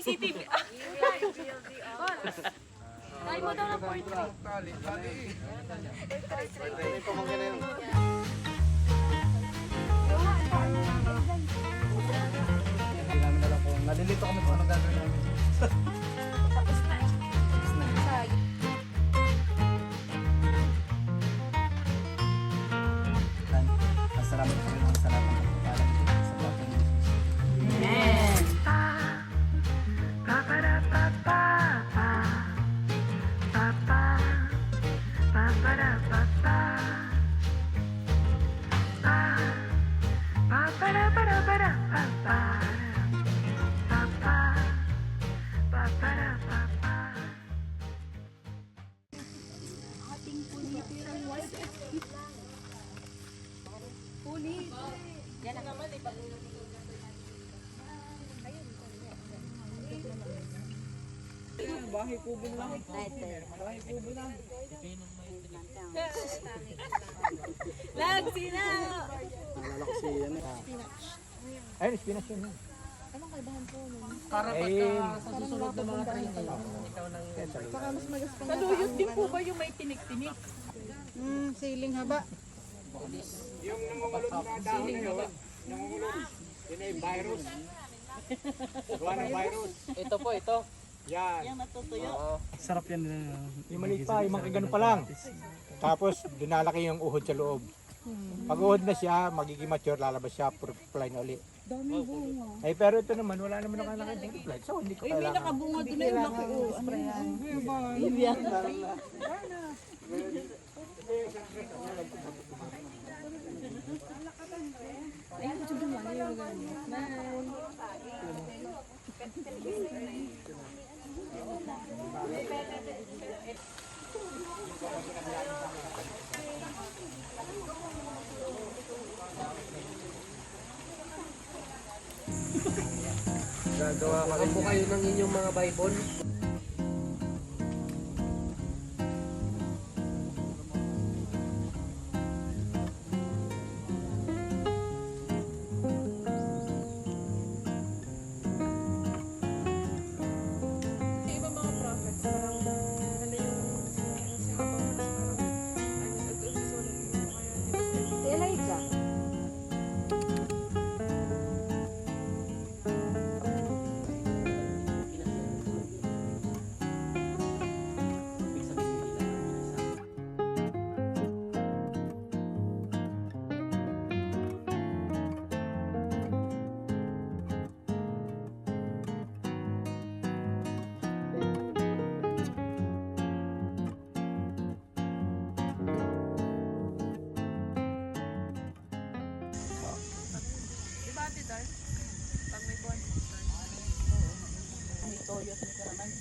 CCTV. Try mo daw ng portrait. Tali. Nalilito kami kung anong gagawin namin. Tapos na. Salamat po ng salamat ng pagpapalang sa pagpapalang. Amen. Yan ang naman eh. Bahay kubo lang. Lag, sina! Naalala ko si ano. Ayun, spinach yun. Anong kaibahan po nun? Para pagka sa susunod na mga training, ikaw nang... Saluyot din po ba yung may tinik-tinik? Siling haba. Yung nangungulong na dahon na yun, nangungulong. Yun ay virus. Gawa ng virus. Ito po, ito. Yan. Yung natutuyo. Sarap yan. Yung maliit pa, yung mga ganun pa lang. Tapos, dinalaki yung uhod sa loob. Pag uhod na siya, magiging mature, lalabas siya, fly na uli. Daming bunga. Ay, pero ito naman, wala naman nakalaki ng fly. So, hindi ko May kailangan. nakabunga doon na yung nakuo. Ano yan? Ibyan. Ayun, ito naman. Ayun, ganyan. Gagawa ka rin po kayo ng inyong mga Bible. Elijah.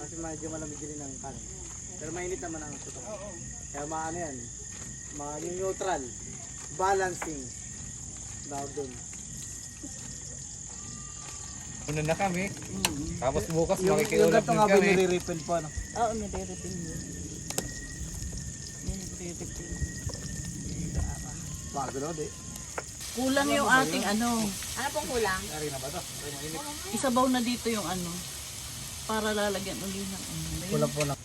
Kasi medyo malamig din ang kanin. Pero mainit naman ang sutok. Kaya maano yan, yung neutral, balancing. Tawag doon. Una na kami. Tapos bukas Yung makikiulap ganito din nga kami. binire-refill po, ano? Oo, nire-refill yun. Nire-refill. Bago na, di. Kulang yung ating ano. Ano pong kulang? Nari na ba ito? Isabaw na dito yung ano. Para lalagyan uli ng ano. Kulang po na.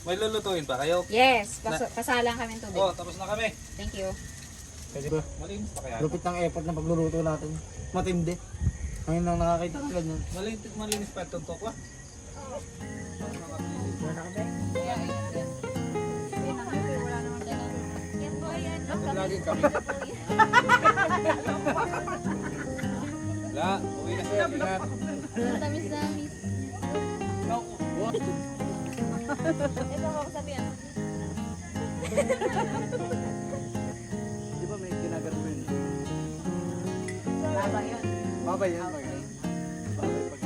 May lulutuin pa kayo? Yes, pasalang kami ng tubig. Oh, tapos na kami. Thank you. Pwede ba? Malinis pa kaya? Lupit ng effort na pagluluto natin. Matindi. Ngayon lang nakakita ko ganyan. Malinis pa itong tokwa. Yan po, ayan. Lagi kami. Tamis-tamis. Ito ako sabihan. Di ba may ginaganap mo yun? Baba yan. Babay yan. Babay pag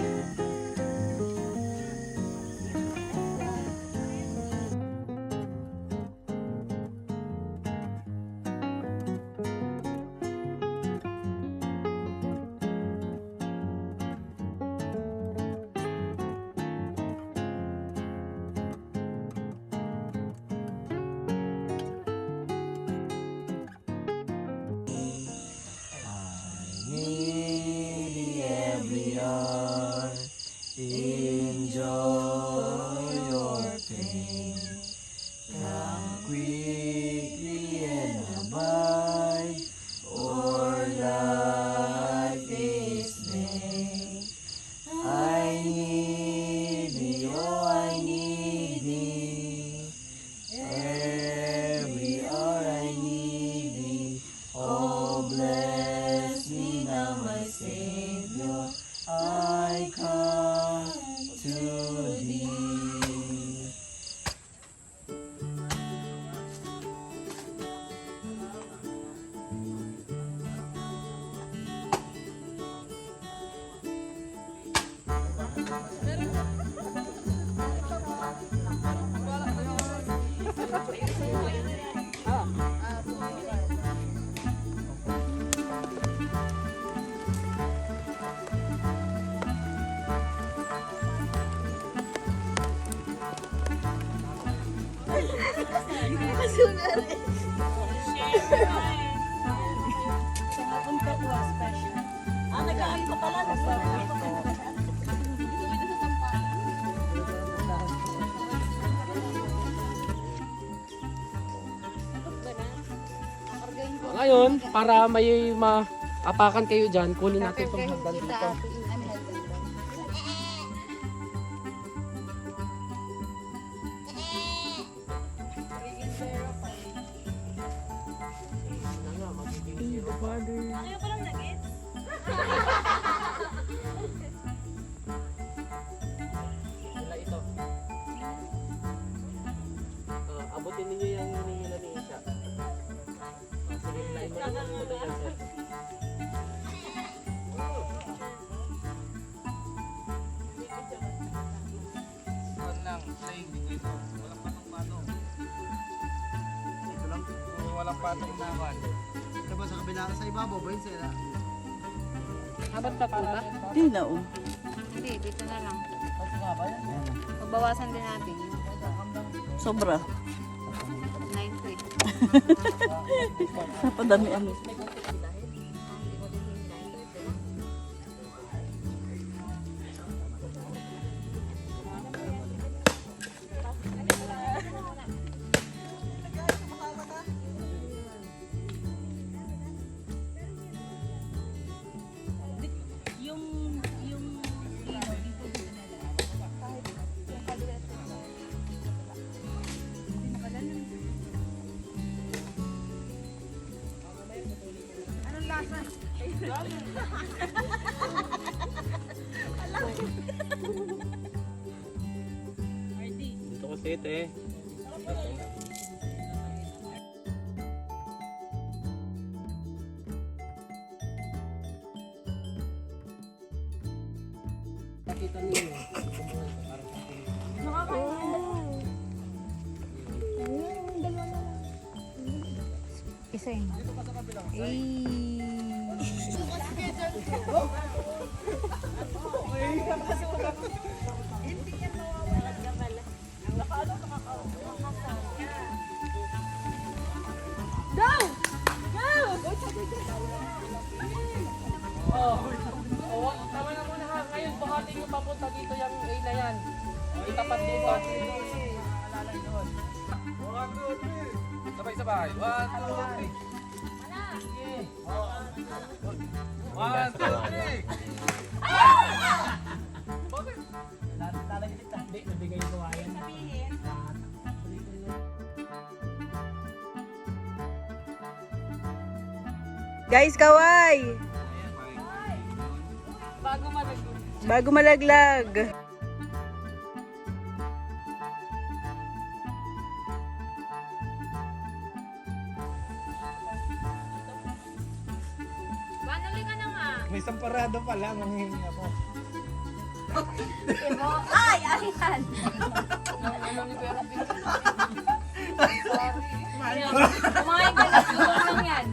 Nagaan ka pala. Ngayon, para may maapakan kayo dyan, kunin natin itong hagdan dito. Wala ito. Abutin ninyo yung hiningi na ni Isha. Sige, hilahin mo lang muna yan, sir. One lang, playing dito ito. Walang patong-patong. ito lang. Walang patong na one. Ito ba sa kabila sa ibabaw ba yun sila? Habat pa po ba? Hindi na oh. Hindi, dito na lang. Pagbawasan din natin. Sobra. 9 Napadami ano. Dito ko sit eh. Nakita niyo. Isa yun. Tama na muna ha. Ngayon, buhatin nyo papunta dito yung A na yan. Itapat dito. Sabay-sabay. 1, 2, 3. 1, 2, 3. Guys, kaway! Bago malagyan. Bago malaglag. Banali ka na nga. May isang parado pa lang, manghihingi ako. Ay, alihan. Kumain ka na. Gusto lang yan.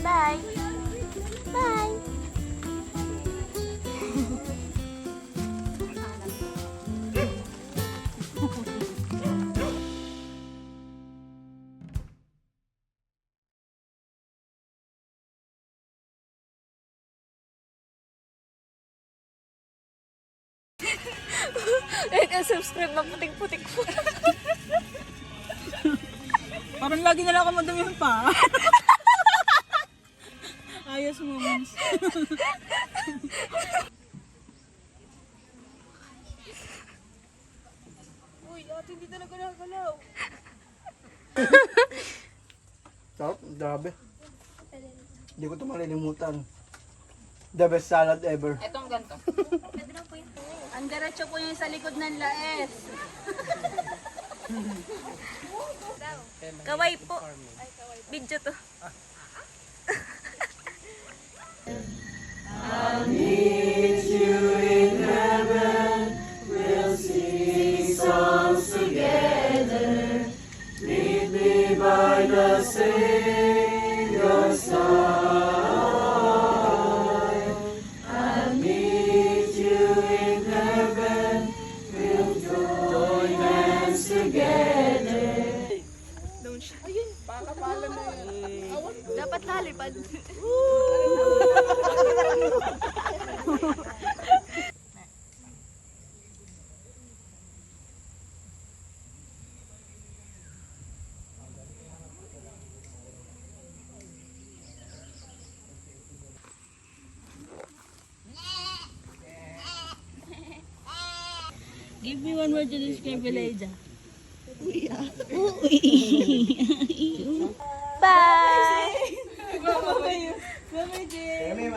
Bye. Bye. Subscribe na putik-putik po. Parang lagi na lang ako madumi pa. Ayos moments. Uy, ate, hindi talaga nakagalaw. Sarap, grabe. Hindi ko ito malilimutan. The best salad ever. Etong ganito. Ang diretso po yung sa likod ng laes. Kaway po. Video to. Dapat lalipad. Give me one word to describe Elijah. Bye! Bye, Jay.